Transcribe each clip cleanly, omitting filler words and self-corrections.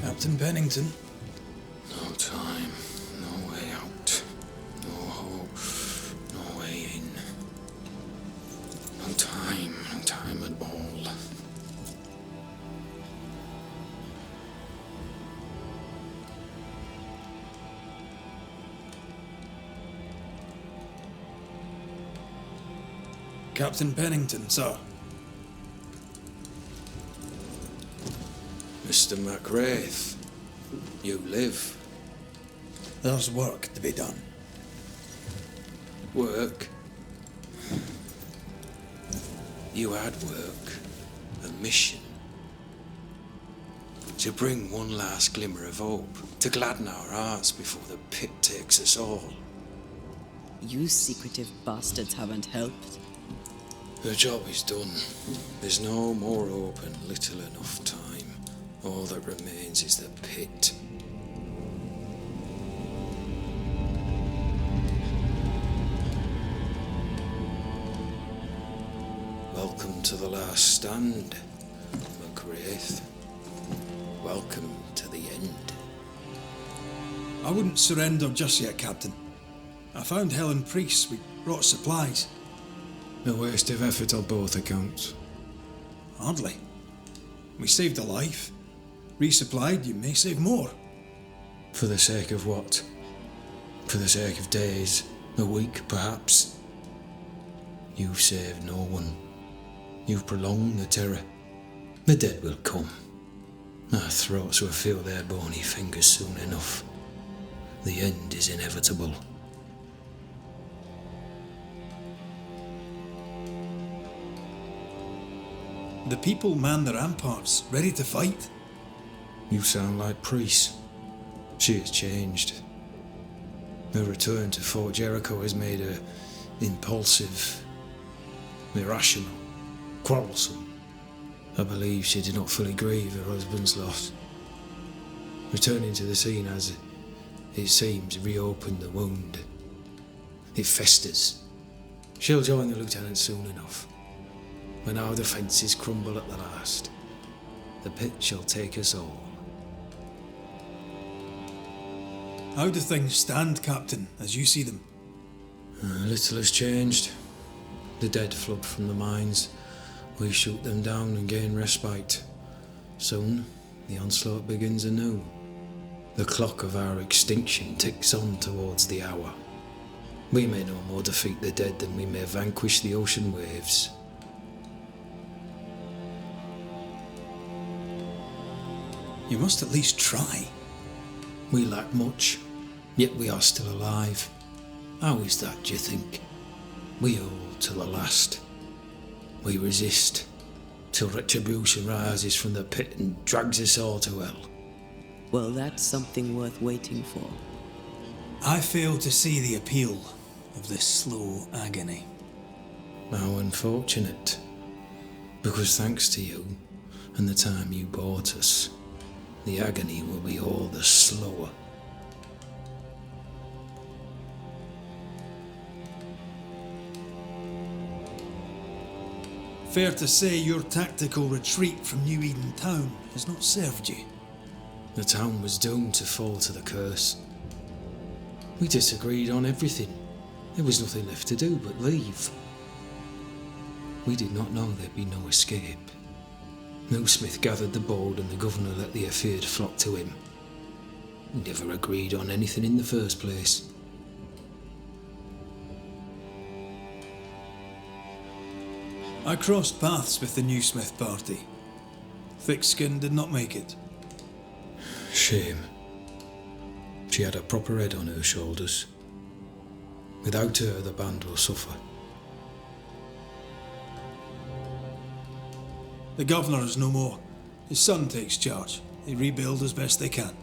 Captain Pennington. No time, no way out. No hope, no way in. No time at all. Captain Pennington, sir. Mr. McWraith, you live. There's work to be done. Work? You had work, a mission. To bring one last glimmer of hope, to gladden our hearts before the pit takes us all. You secretive bastards haven't helped. The job is done. There's no more hope and little enough time. All that remains is the pit. Welcome to the last stand, McWraith. Welcome to the end. I wouldn't surrender just yet, Captain. I found Helen Priest. We brought supplies. A waste of effort on both accounts. Hardly. We saved a life. Resupplied, you may save more. For the sake of what? For the sake of days, a week perhaps? You've saved no one. You've prolonged the terror. The dead will come. Our throats will feel their bony fingers soon enough. The end is inevitable. The people man the ramparts, ready to fight. You sound like Priest. She has changed. Her return to Fort Jericho has made her impulsive, irrational, quarrelsome. I believe she did not fully grieve her husband's loss. Returning to the scene has, it seems, reopened the wound. It festers. She'll join the lieutenant soon enough. When our defences crumble at the last, the pit shall take us all. How do things stand, Captain, as you see them? Little has changed. The dead flood from the mines. We shoot them down and gain respite. Soon, the onslaught begins anew. The clock of our extinction ticks on towards the hour. We may no more defeat the dead than we may vanquish the ocean waves. You must at least try. We lack much, yet we are still alive. How is that, do you think? We hold to the last. We resist, till retribution rises from the pit and drags us all to hell. Well, that's something worth waiting for. I fail to see the appeal of this slow agony. How unfortunate. Because thanks to you, and the time you bought us, the agony will be all the slower. Fair to say your tactical retreat from New Eden Town has not served you. The town was doomed to fall to the curse. We disagreed on everything. There was nothing left to do but leave. We did not know there'd be no escape. No Smith gathered the board and the governor let the affair flock to him. We never agreed on anything in the first place. I crossed paths with the new Smith party. Thick-Skin did not make it. Shame. She had a proper head on her shoulders. Without her, the band will suffer. The governor is no more. His son takes charge. They rebuild as best they can.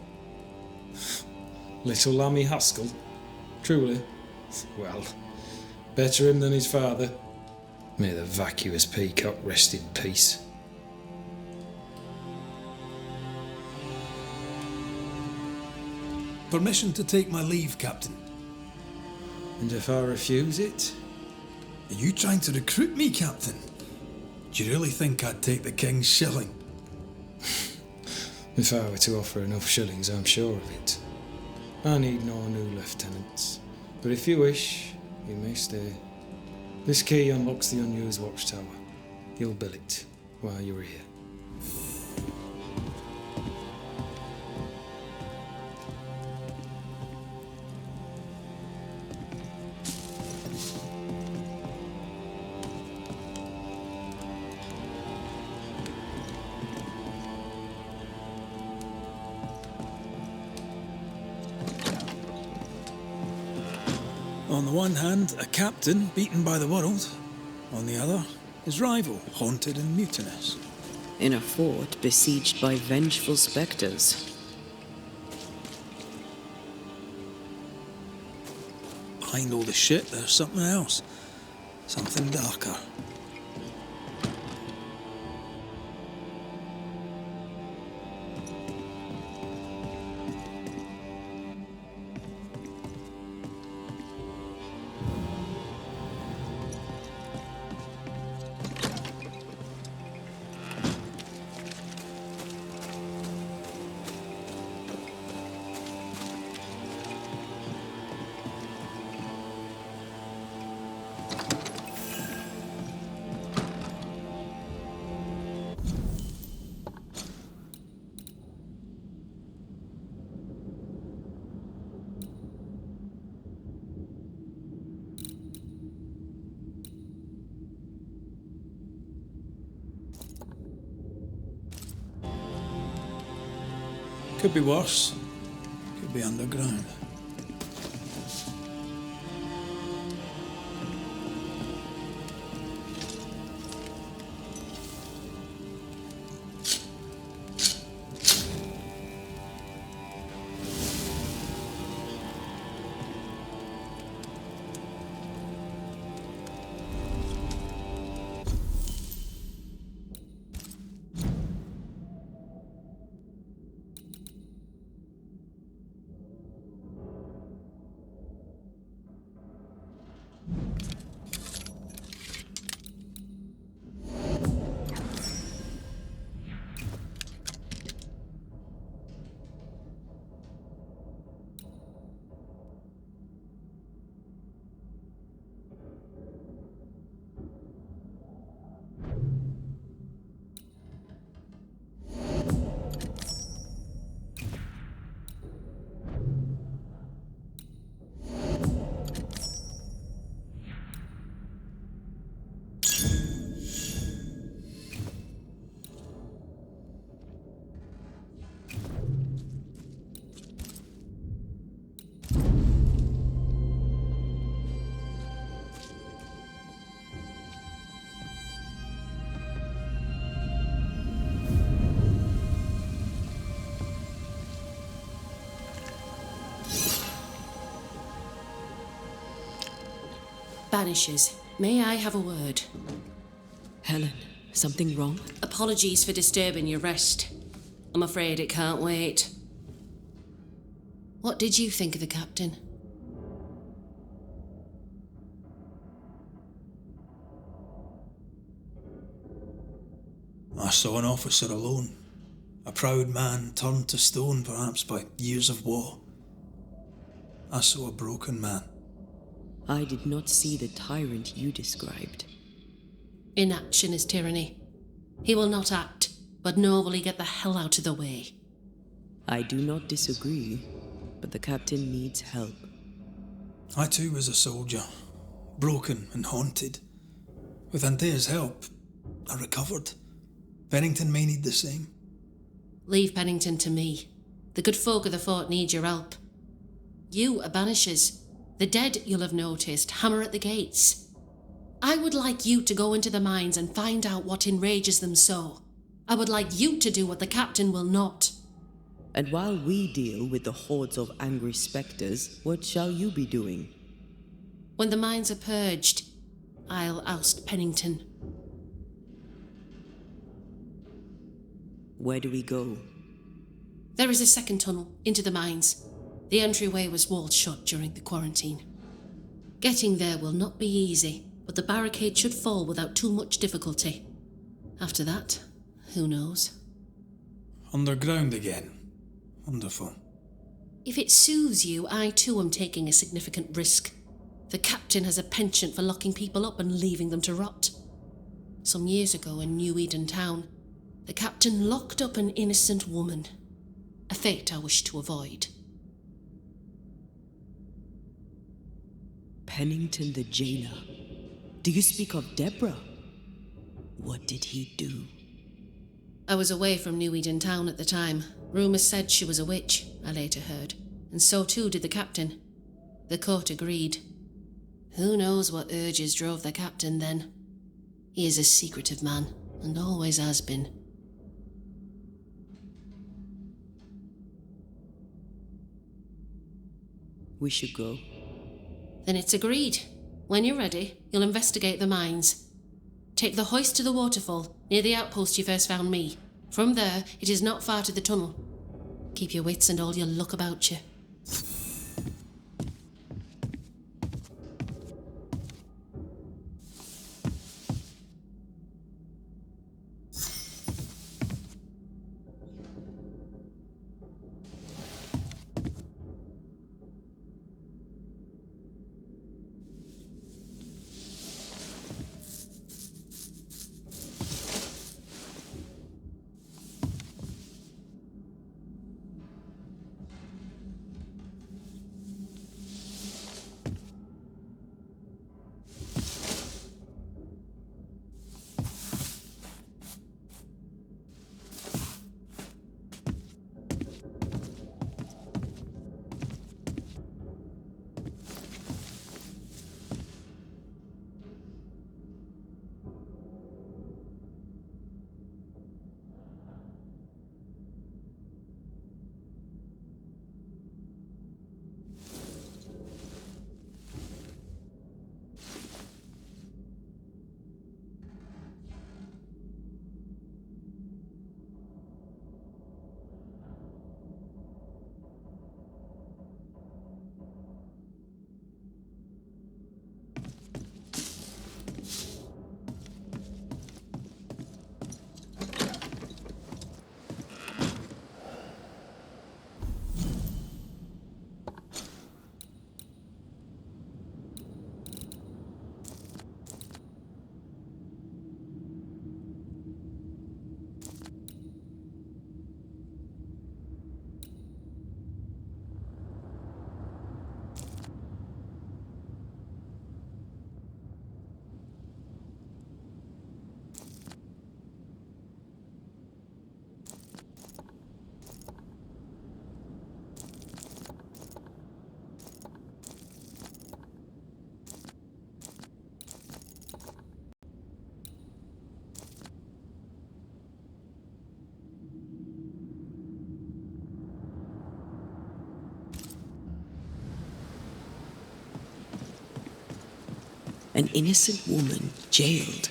Little Lammy Haskell? Truly? Well, better him than his father. May the vacuous peacock rest in peace. Permission to take my leave, Captain. And if I refuse it? Are you trying to recruit me, Captain? Do you really think I'd take the king's shilling? If I were to offer enough shillings, I'm sure of it. I need no new lieutenants, but if you wish, you may stay. This key unlocks the unused watchtower. You'll bill it while you're here. On the one hand, a captain beaten by the world. On the other, his rival, haunted and mutinous. In a fort besieged by vengeful spectres. Behind all the shit, there's something else. Something darker. Could be worse. Could be underground. Banishers, may I have a word? Helen, something wrong? Apologies for disturbing your rest. I'm afraid it can't wait. What did you think of the captain? I saw an officer alone. A proud man turned to stone, perhaps by years of war. I saw a broken man. I did not see the tyrant you described. Inaction is tyranny. He will not act, but nor will he get the hell out of the way. I do not disagree, but the captain needs help. I too was a soldier, broken and haunted. With Antea's help, I recovered. Pennington may need the same. Leave Pennington to me. The good folk of the fort need your help. You are Banishers. The dead, you'll have noticed, hammer at the gates. I would like you to go into the mines and find out what enrages them so. I would like you to do what the captain will not. And while we deal with the hordes of angry spectres, what shall you be doing? When the mines are purged, I'll oust Pennington. Where do we go? There is a second tunnel into the mines. The entryway was walled shut during the quarantine. Getting there will not be easy, but the barricade should fall without too much difficulty. After that, who knows? Underground again. Wonderful. If it soothes you, I too am taking a significant risk. The captain has a penchant for locking people up and leaving them to rot. Some years ago in New Eden Town, the captain locked up an innocent woman. A fate I wish to avoid. Pennington the jailer. Do you speak of Deborah? What did he do? I was away from New Eden Town at the time. Rumours said she was a witch, I later heard, and so too did the captain. The court agreed. Who knows what urges drove the captain then? He is a secretive man, and always has been. We should go. Then it's agreed. When you're ready, you'll investigate the mines. Take the hoist to the waterfall, near the outpost you first found me. From there, it is not far to the tunnel. Keep your wits and all your luck about you. An innocent woman jailed.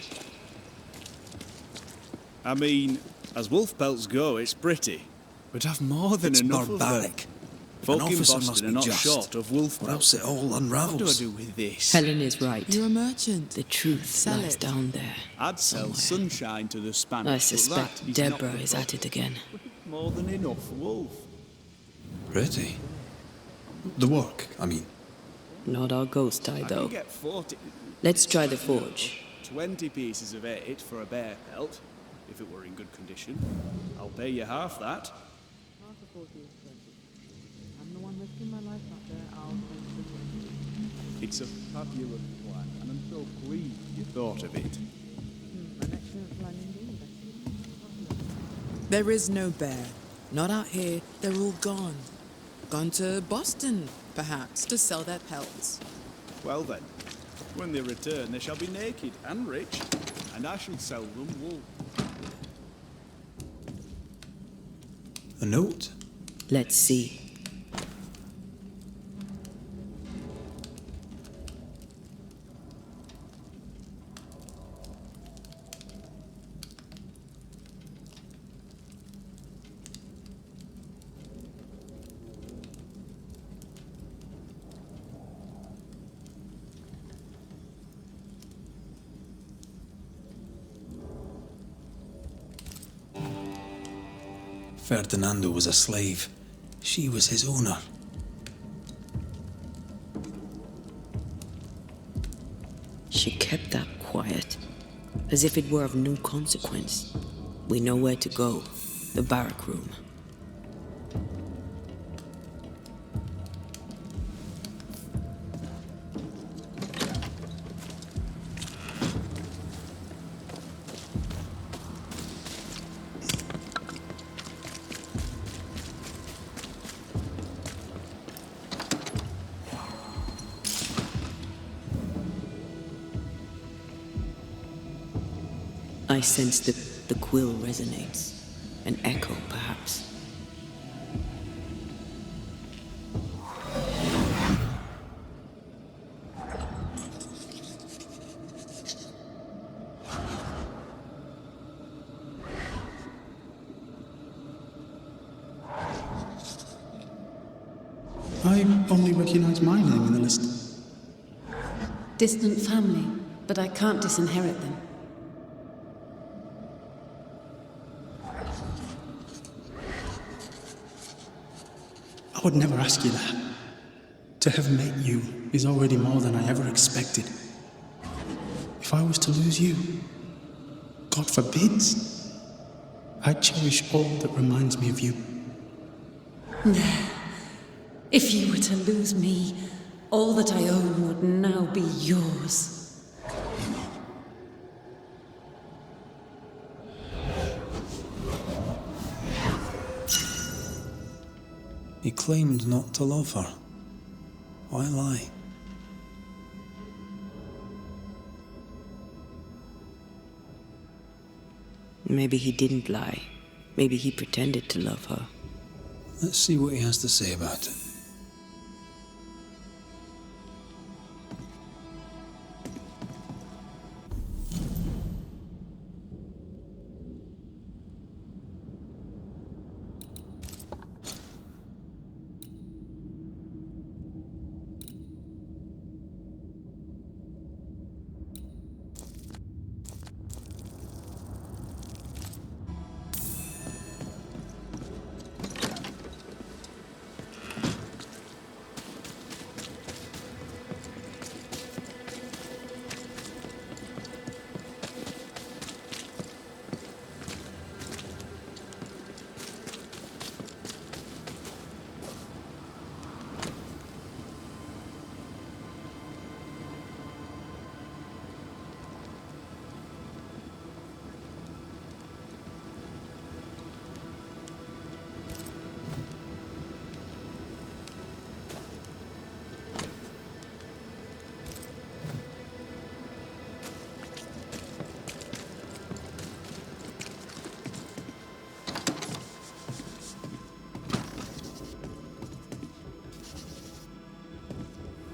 I mean, as wolf pelts go, it's pretty. But I've more than It's enough barbaric. of them. An Folk in officer Boston must are be not just, short of wolf or pelts. else it all What do I unravels. do with this? Helen is right. You're a merchant. The truth Sell lies it. down there. I'd sell somewhere. sunshine to the Spanish. I but suspect that is Deborah not the is at it again. More than enough wolf. Pretty. The work, I mean. Not our ghost eye, I though. can get 40... Let's try the forge. 20 pieces of 8 for a bear pelt, if it were in good condition. I'll pay you half that. I'm the one risking my life out there. I'll take the It's a fabulous plan, and I'm so pleased you thought of it. an excellent plan indeed. There is no bear. Not out here. They're all gone. Gone to Boston, perhaps, to sell their pelts. Well then, when they return, they shall be naked and rich, and I shall sell them wool. A note? Let's see. Ferdinando was a slave. She was his owner. She kept that quiet, as if it were of no consequence. We know where to go. The barrack room. I sense the quill resonates. An echo, perhaps. I only recognize my name in the list. Distant family, but I can't disinherit them. I would never ask you that. To have met you is already more than I ever expected. If I was to lose you, God forbids, I'd cherish all that reminds me of you. If you were to lose me, all that I own would now be yours. He claimed not to love her. Why lie? Maybe he didn't lie. Maybe he pretended to love her. Let's see what he has to say about it.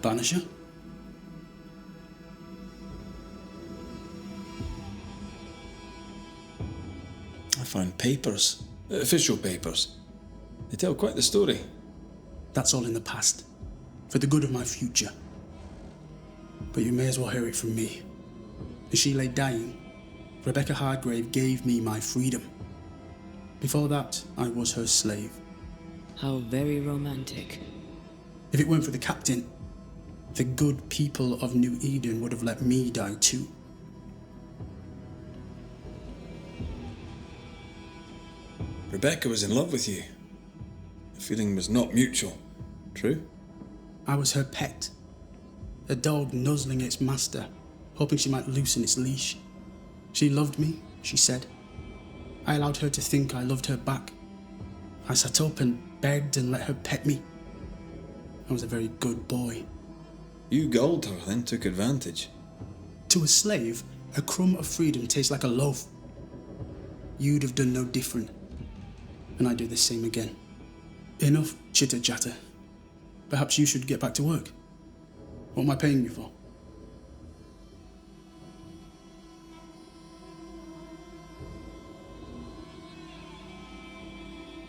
Banisher? I found papers. Official papers. They tell quite the story. That's all in the past. For the good of my future. But you may as well hear it from me. As she lay dying, Rebecca Hardgrave gave me my freedom. Before that, I was her slave. How very romantic. If it weren't for the captain, the good people of New Eden would have let me die too. Rebecca was in love with you. The feeling was not mutual. True? I was her pet. A dog nuzzling its master, hoping she might loosen its leash. She loved me, she said. I allowed her to think I loved her back. I sat up and begged and let her pet me. I was a very good boy. You gulled her, then took advantage. To a slave, a crumb of freedom tastes like a loaf. You'd have done no different, and I'd do the same again. Enough chitter-chatter. Perhaps you should get back to work. What am I paying you for?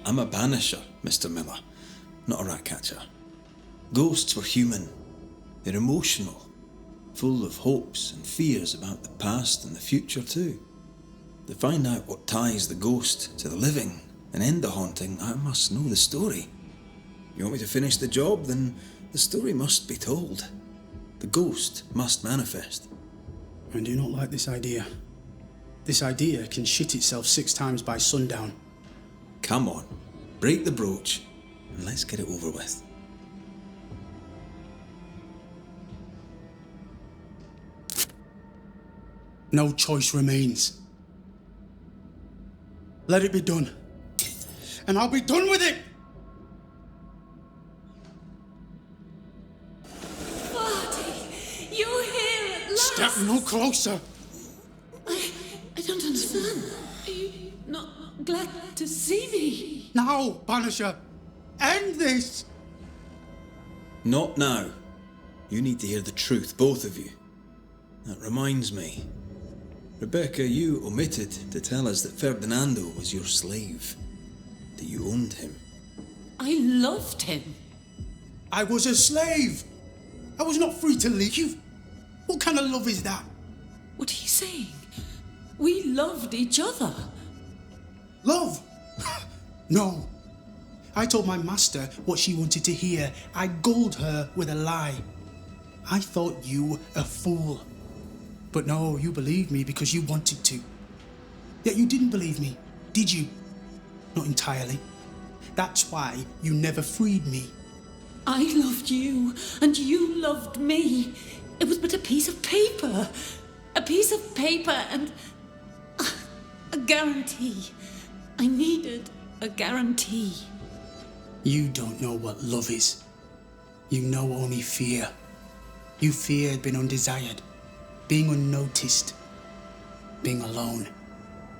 I'm a banisher, Mr. Miller, not a rat catcher. Ghosts were human. They're emotional, full of hopes and fears about the past and the future too. To find out what ties the ghost to the living and end the haunting, I must know the story. You want me to finish the job, then the story must be told. The ghost must manifest. I do not like this idea. This idea can shit itself 6 times by sundown. Come on, break the brooch, and let's get it over with. No choice remains. Let it be done. And I'll be done with it! Marty, you're here at last! Step no closer! I don't understand. Are you not glad to see me? Now, Banisher! End this! Not now. You need to hear the truth, both of you. That reminds me. Rebecca, you omitted to tell us that Ferdinando was your slave. That you owned him. I loved him. I was a slave! I was not free to leave. What kind of love is that? What are you saying? We loved each other. Love? No. I told my master what she wanted to hear. I gulled her with a lie. I thought you a fool. But no, you believed me because you wanted to. Yet you didn't believe me, did you? Not entirely. That's why you never freed me. I loved you, and you loved me. It was but a piece of paper. A piece of paper and a guarantee. I needed a guarantee. You don't know what love is. You know only fear. You feared being undesired, being unnoticed, being alone.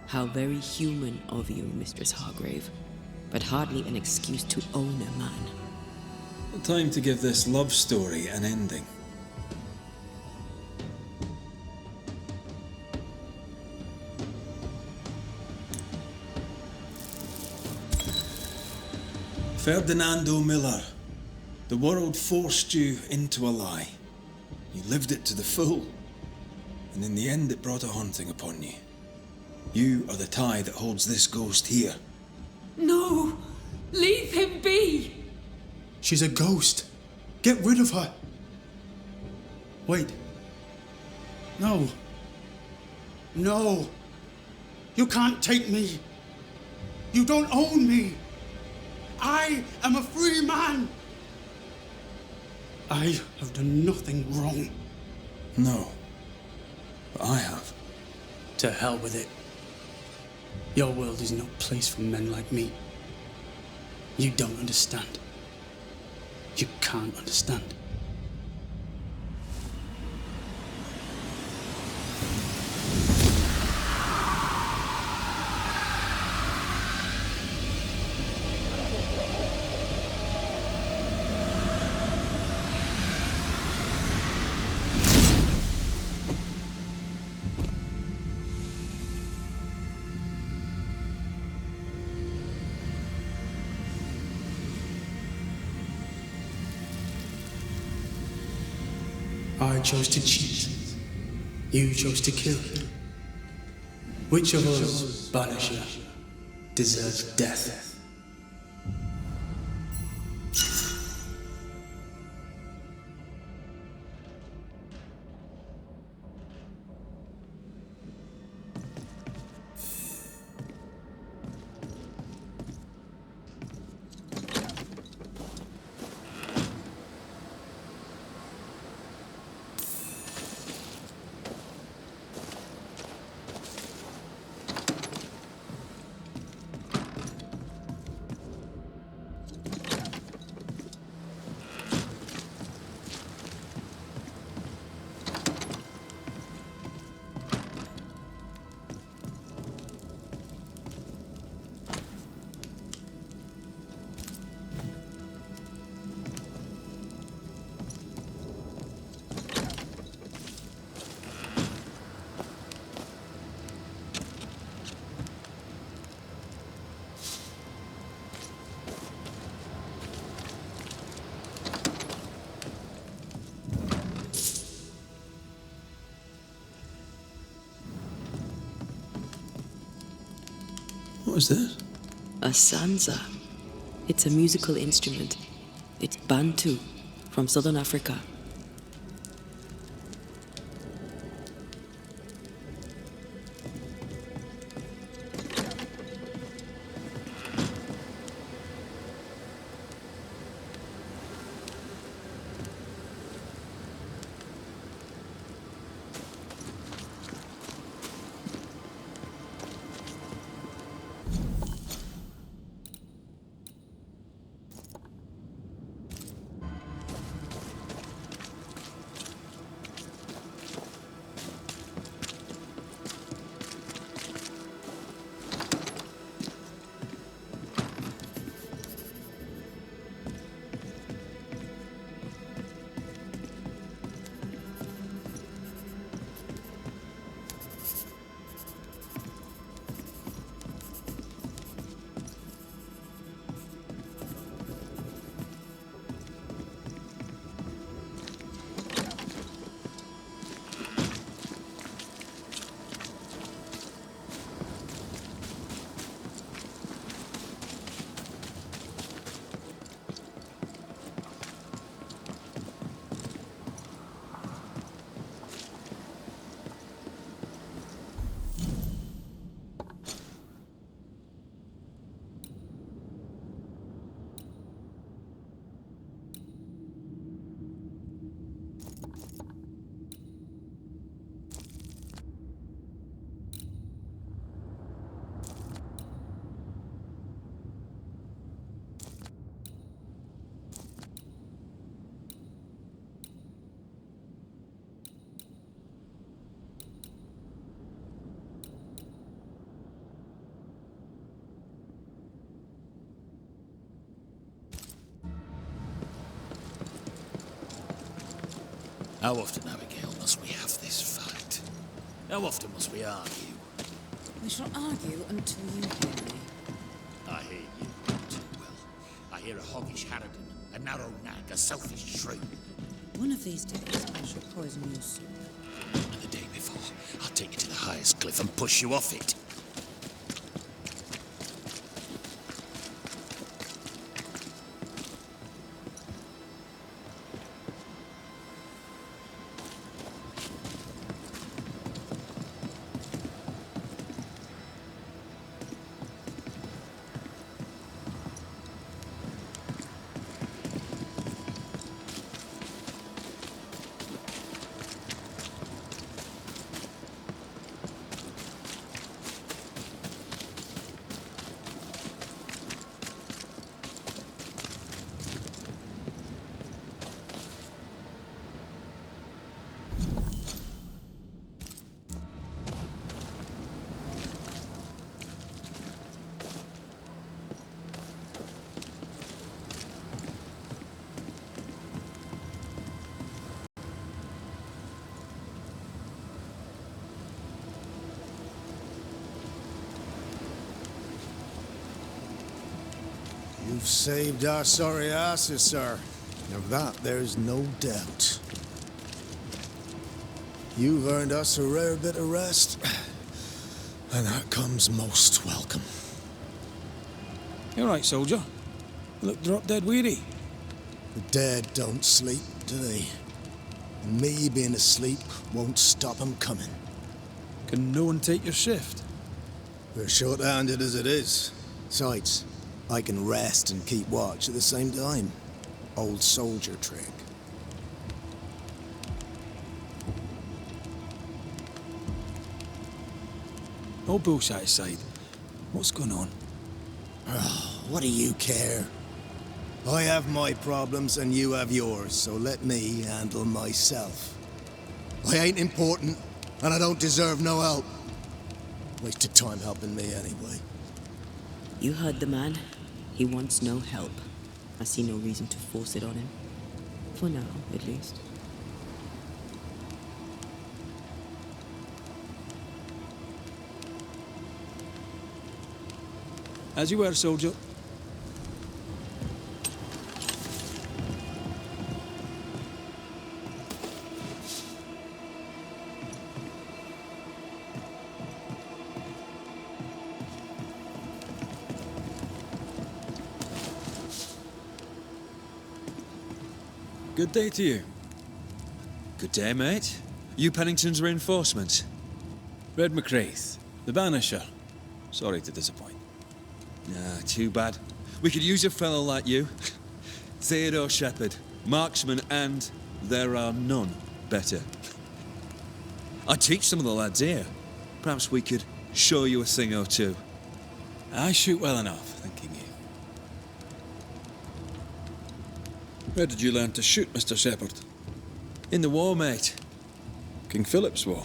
How very human of you, Mistress Hargrave, but hardly an excuse to own a man. Time to give this love story an ending. Ferdinando Miller, the world forced you into a lie. You lived it to the full, and in the end it brought a haunting upon you. You are the tie that holds this ghost here. No! Leave him be! She's a ghost. Get rid of her. Wait. No. No. You can't take me. You don't own me. I am a free man. I have done nothing wrong. No, but I have. To hell with it. Your world is no place for men like me. You don't understand. You can't understand. I chose to cheat. You chose to kill. Which of us, Banisher, deserves death? What is this? A sanza. It's a musical instrument. It's Bantu from southern Africa. How often, Abigail, must we have this fight? How often must we argue? We shall argue until you hear me. I hear you too well. I hear a hoggish harridan, a narrow nag, a selfish shrew. One of these days, I shall poison your soup. And the day before, I'll take you to the highest cliff and push you off it. You've saved our sorry asses, sir. Of that, there's no doubt. You've earned us a rare bit of rest, and that comes most welcome. You all right, soldier? You look drop dead weary. The dead don't sleep, do they? And me being asleep won't stop 'em coming. Can no one take your shift? We're short-handed as it is. Besides, I can rest and keep watch at the same time. Old soldier trick. No bullshit aside. What's going on? Oh, what do you care? I have my problems and you have yours, so let me handle myself. I ain't important, and I don't deserve no help. Wasted time helping me anyway. You heard the man. He wants no help. I see no reason to force it on him. For now, at least. As you were, soldier. Good day to you. Good day, mate. You Pennington's reinforcements? Red McCraith, the Banisher. Sorry to disappoint. Ah, too bad. We could use a fellow like you. Theodore Shepherd, marksman, and there are none better. I teach some of the lads here. Perhaps we could show you a thing or two. I shoot well enough, thinking you. Where did you learn to shoot, Mr. Shepherd? In the war, mate. King Philip's War?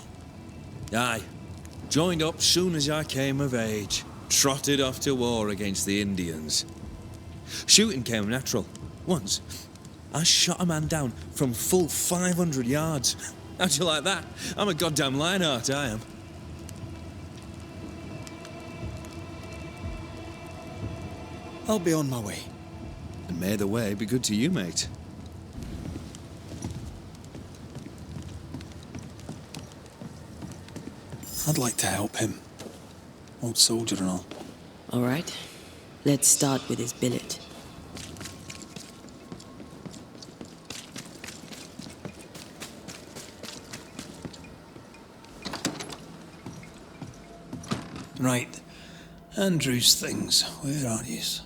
Aye. Joined up soon as I came of age. Trotted off to war against the Indians. Shooting came natural. Once, I shot a man down from full 500 yards. How'd you like that? I'm a goddamn Lionheart, I am. I'll be on my way. And may the way be good to you, mate. I'd like to help him. Old soldier and all. All right. Let's start with his billet. Right. Andrew's things. Where are yous?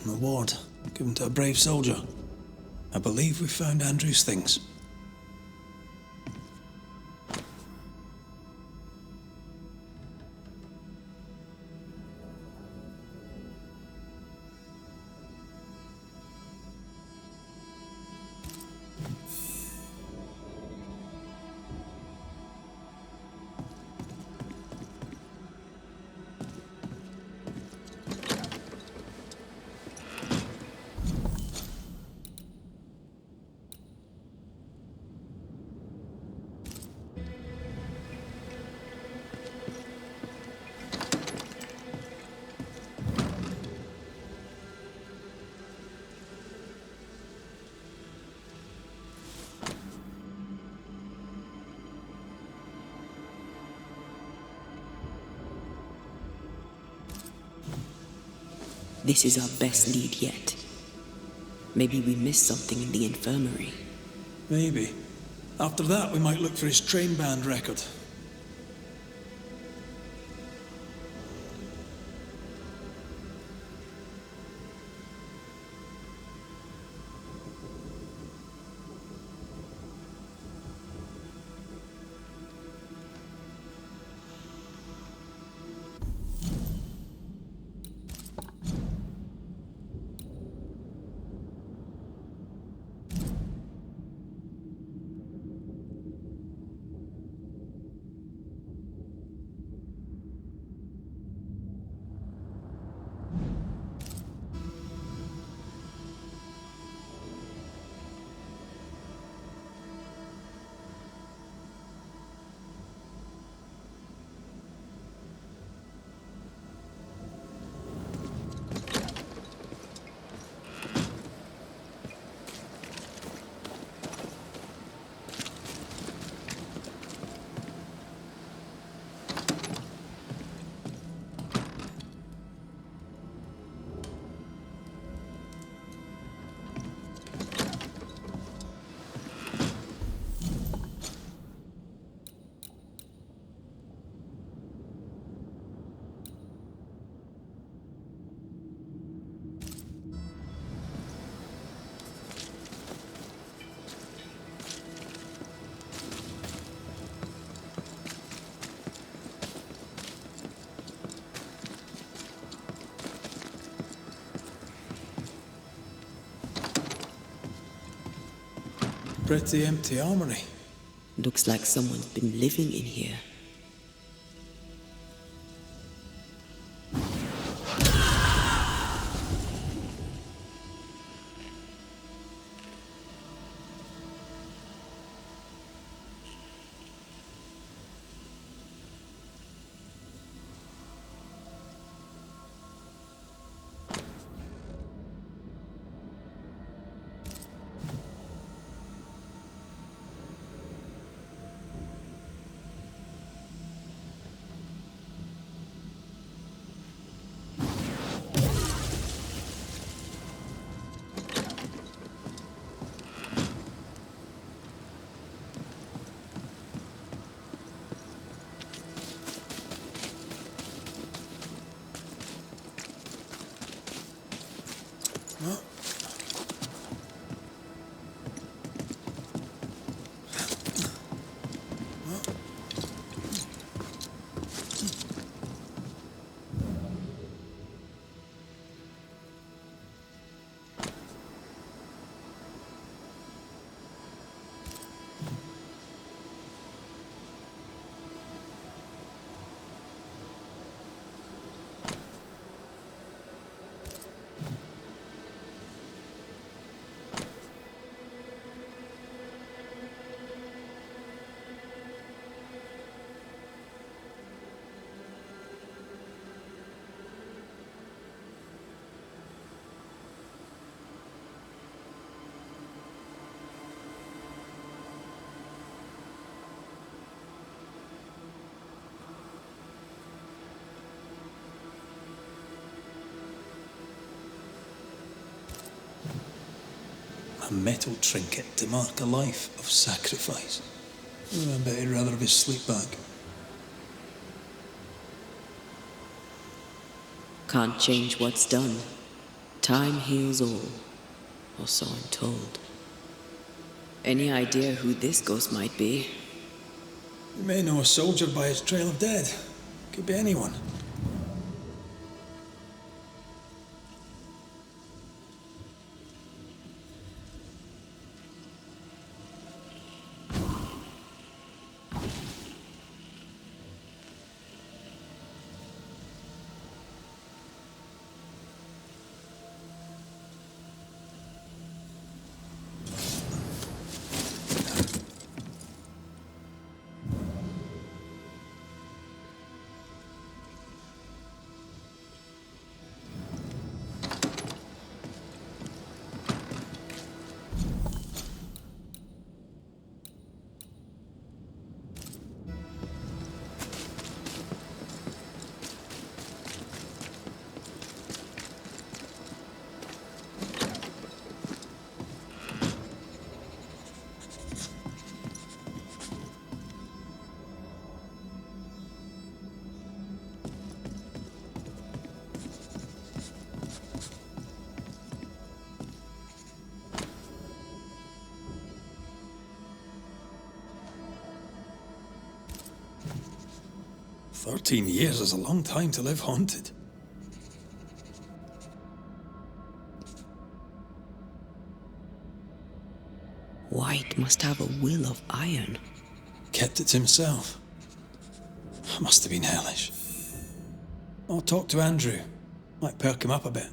Reward given to a brave soldier. I believe we found Andrew's things. This is our best lead yet. Maybe we missed something in the infirmary. Maybe. After that, we might look for his train band record. Pretty empty armory. Looks like someone's been living in here. A metal trinket to mark a life of sacrifice. I bet he'd rather have his sleep bag. Can't change what's done. Time heals all, or so I'm told. Any idea who this ghost might be? You may know a soldier by his trail of dead. Could be anyone. "13 years is a long time to live haunted." White must have a will of iron. Kept it to himself. Must have been hellish. I'll talk to Andrew. Might perk him up a bit.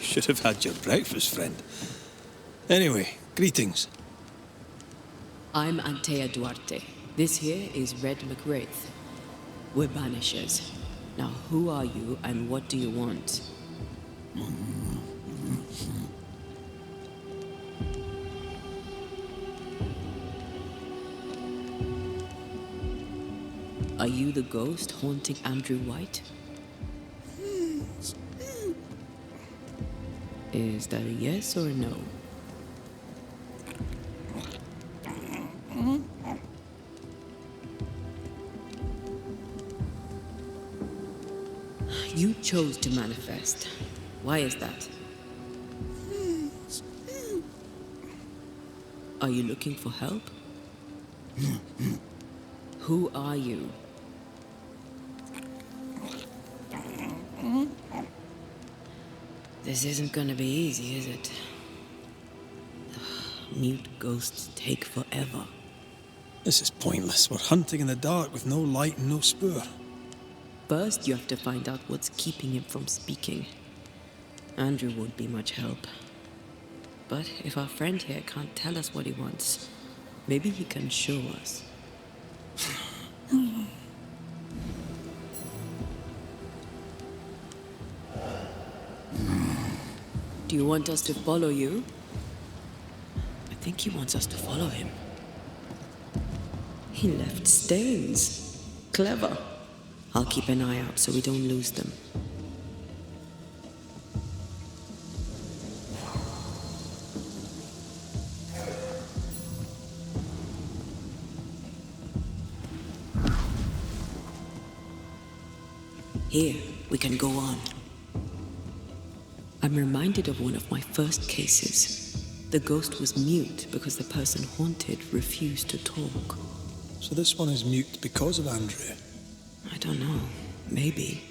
Should have had your breakfast, friend. Anyway, greetings. I'm Antea Duarte. This here is Red McWraith. We're Banishers. Now, who are you and what do you want? Are you the ghost haunting Andrew White? Is that a yes or a no? You chose to manifest. Why is that? Are you looking for help? Who are you? This isn't gonna be easy, is it? Mute ghosts take forever. This is pointless. We're hunting in the dark with no light and no spoor. First, you have to find out what's keeping him from speaking. Andrew won't be much help. But if our friend here can't tell us what he wants, maybe he can show us. Do you want us to follow you? I think he wants us to follow him. He left stains. Clever. I'll keep an eye out so we don't lose them. Here, we can go on. I'm reminded of one of my first cases. The ghost was mute because the person haunted refused to talk. So this one is mute because of Andrew? I don't know. Maybe.